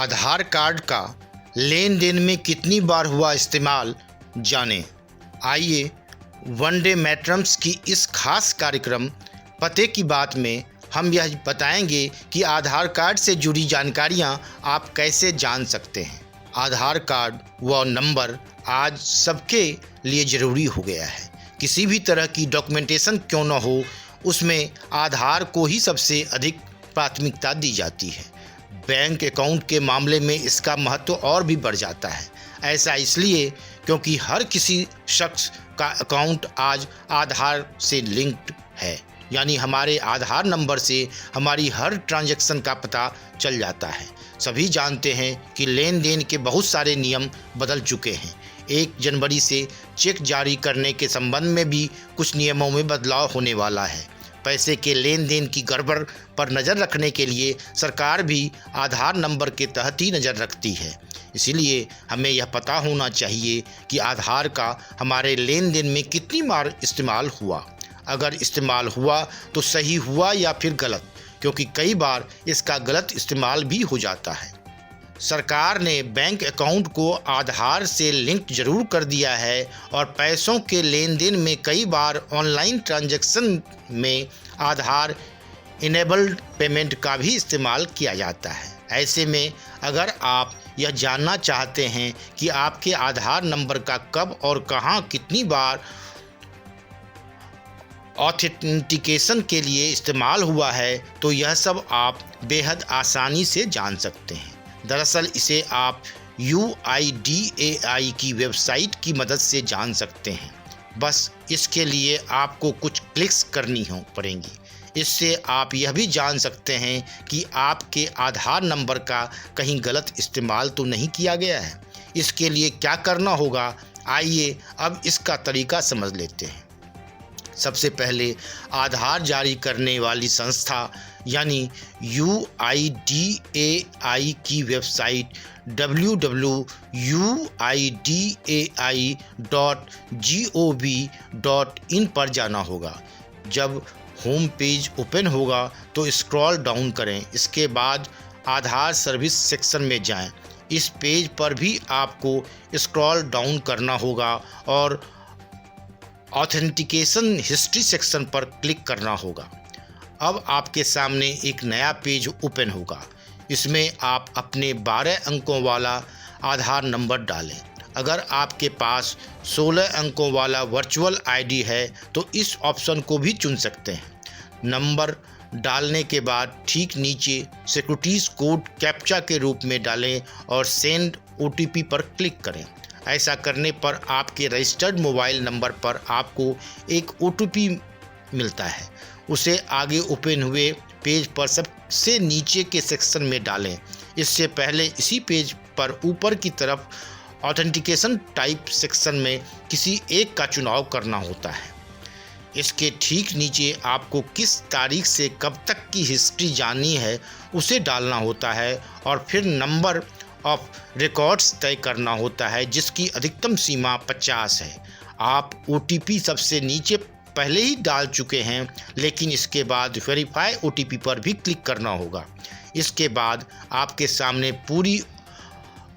आधार card का लेन then में कितनी बार हुआ इस्तेमाल जानें। आइए वनडे मैट्रम्स की इस खास कार्यक्रम पते की बात में हम यह बताएंगे कि आधार कार्ड से जुड़ी जानकारियां आप कैसे जान सकते हैं। आधार कार्ड व नंबर आज सबके लिए ज़रूरी हो गया है। किसी भी तरह की डॉक्यूमेंटेशन क्यों न हो, उसमें आधार को ही सबसे अधिक प्राथमिकता दी जाती है। बैंक अकाउंट के मामले में इसका महत्व और भी बढ़ जाता है। ऐसा इसलिए क्योंकि हर किसी शख्स का अकाउंट आज आधार से लिंक्ड है, यानी हमारे आधार नंबर से हमारी हर ट्रांजैक्शन का पता चल जाता है। सभी जानते हैं कि लेन देन के बहुत सारे नियम बदल चुके हैं। 1 जनवरी से चेक जारी करने के संबंध में भी कुछ नियमों में बदलाव होने वाला है। पैसे के लेन देन की गड़बड़ पर नज़र रखने के लिए सरकार भी आधार नंबर के तहत ही नज़र रखती है। इसीलिए हमें यह पता होना चाहिए कि आधार का हमारे लेन देन में कितनी बार इस्तेमाल हुआ। अगर इस्तेमाल हुआ तो सही हुआ या फिर गलत, क्योंकि कई बार इसका गलत इस्तेमाल भी हो जाता है। सरकार ने बैंक अकाउंट को आधार से लिंक जरूर कर दिया है और पैसों के लेन देन में कई बार ऑनलाइन ट्रांजैक्शन में आधार इनेबल्ड पेमेंट का भी इस्तेमाल किया जाता है। ऐसे में अगर आप यह जानना चाहते हैं कि आपके आधार नंबर का कब और कहां कितनी बार ऑथेंटिकेशन के लिए इस्तेमाल हुआ है, तो यह सब आप बेहद आसानी से जान सकते हैं। दरअसल इसे आप UIDAI की वेबसाइट की मदद से जान सकते हैं। बस इसके लिए आपको कुछ क्लिक्स करनी पड़ेंगी। इससे आप यह भी जान सकते हैं कि आपके आधार नंबर का कहीं गलत इस्तेमाल तो नहीं किया गया है। इसके लिए क्या करना होगा, आइए अब इसका तरीका समझ लेते हैं। सबसे पहले आधार जारी करने वाली संस्था यानी UIDAI की वेबसाइट www.uidai.gov.in पर जाना होगा। जब होम पेज ओपन होगा तो स्क्रॉल डाउन करें। इसके बाद आधार सर्विस सेक्शन में जाएं। इस पेज पर भी आपको स्क्रॉल डाउन करना होगा और ऑथेंटिकेशन हिस्ट्री सेक्शन पर क्लिक करना होगा। अब आपके सामने एक नया पेज ओपन होगा। इसमें आप अपने 12 अंकों वाला आधार नंबर डालें। अगर आपके पास 16 अंकों वाला वर्चुअल आईडी है तो इस ऑप्शन को भी चुन सकते हैं। नंबर डालने के बाद ठीक नीचे सिक्योरिटीज कोड कैप्चा के रूप में डालें और सेंड OTP पर क्लिक करें। ऐसा करने पर आपके रजिस्टर्ड मोबाइल नंबर पर आपको एक OTP मिलता है। उसे आगे ओपन हुए पेज पर सबसे नीचे के सेक्शन में डालें। इससे पहले इसी पेज पर ऊपर की तरफ ऑथेंटिकेशन टाइप सेक्शन में किसी एक का चुनाव करना होता है। इसके ठीक नीचे आपको किस तारीख से कब तक की हिस्ट्री जाननी है उसे डालना होता है और फिर नंबर ऑफ रिकॉर्ड्स तय करना होता है, जिसकी अधिकतम सीमा 50 है। आप OTP सबसे नीचे पहले ही डाल चुके हैं, लेकिन इसके बाद वेरीफाई OTP पर भी क्लिक करना होगा। इसके बाद आपके सामने पूरी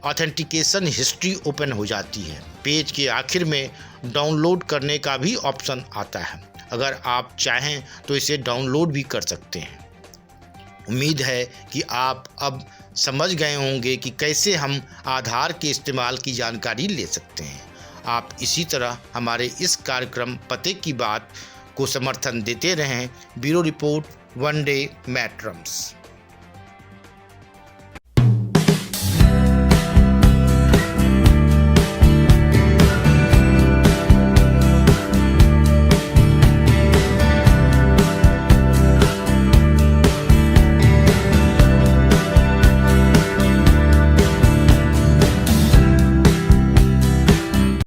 ऑथेंटिकेशन हिस्ट्री ओपन हो जाती है। पेज के आखिर में डाउनलोड करने का भी ऑप्शन आता है। अगर आप चाहें तो इसे डाउनलोड भी कर सकते हैं। उम्मीद है कि आप अब समझ गए होंगे कि कैसे हम आधार के इस्तेमाल की जानकारी ले सकते हैं। आप इसी तरह हमारे इस कार्यक्रम पते की बात को समर्थन देते रहें। ब्यूरो रिपोर्ट, वनडे मैट्रम्स।